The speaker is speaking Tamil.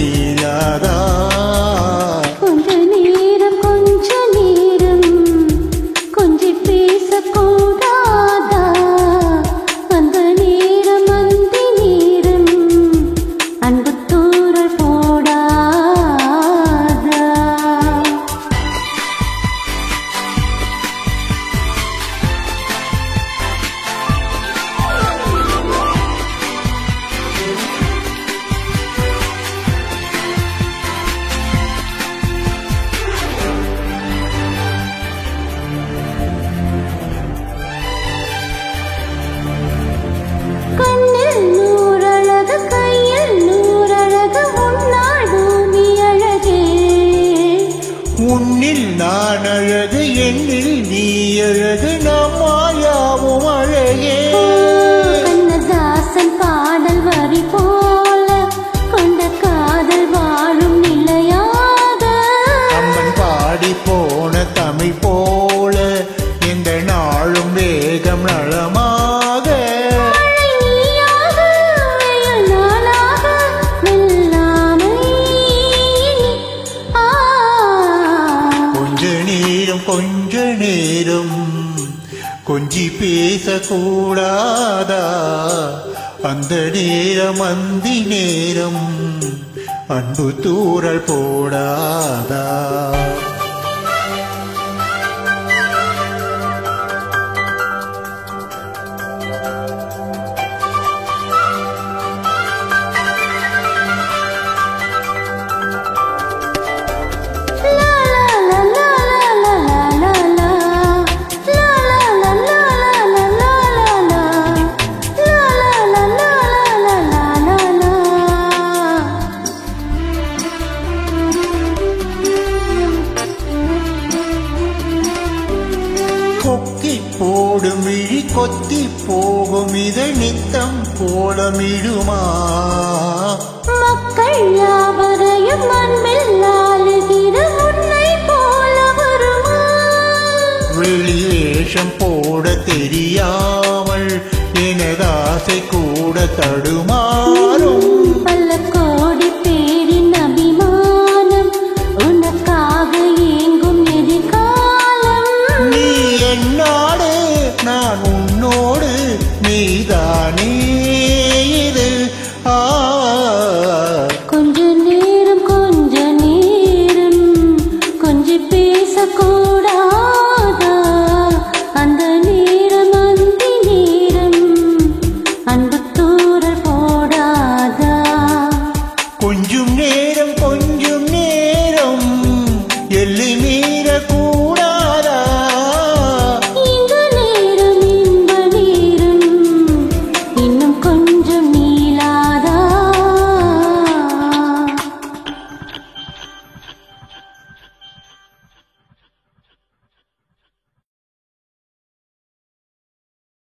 தீராதா கொஞ்ச நேரம் கொஞ்சி பேசக்கூடாதா அந்த நேரம் அந்தி நேரம் அன்பு தூரல் போடாதா கண்ணில் நூறழகு கையில் நூறழகு உன்னால் பூமி அழகே உன்னில் நான் அழகு என்னில் நீ அழகு நாம் மாயாவும் அழகே கண்ணதாசன் பாடல் வரி போல கொண்ட காதல் வாழும் நிலையாக அம்மன் பாடி போன தமிழ் போல எந்த நாளும் வேகம் நலமாக மழை நீயாக வெயில் நாளாக வெல்லாமை கொஞ்ச நேரம் கொஞ்சி பேசக்கூடாதா அந்த நேரம் அந்தி நேரம் அன்பு தூரல் போடாதா கொக்கி போடும் விழி கொத்தி போகும் இதை நித்தம் போலமிடுமா மக்கள் யாவரையும் அன்பில் ஆளுகிற உன்னை போல வருமா வெளி வேஷம் போட தெரியாமல் எனதாசை கூட தடுமாறும் பல கோடி பேரின் அபிமானம் உனக்காக ஏங்கும் எதிர்காலம் நீ என்னோடு நான் உன்னோடு நீதானே இது கொஞ்ச நேரம் கொஞ்சி பேசக்கூடாதா அந்த நேரம் அந்தி நேரம் அன்பு தூரல் போடாதா கொஞ்சம் நேரம் கொஞ்சம்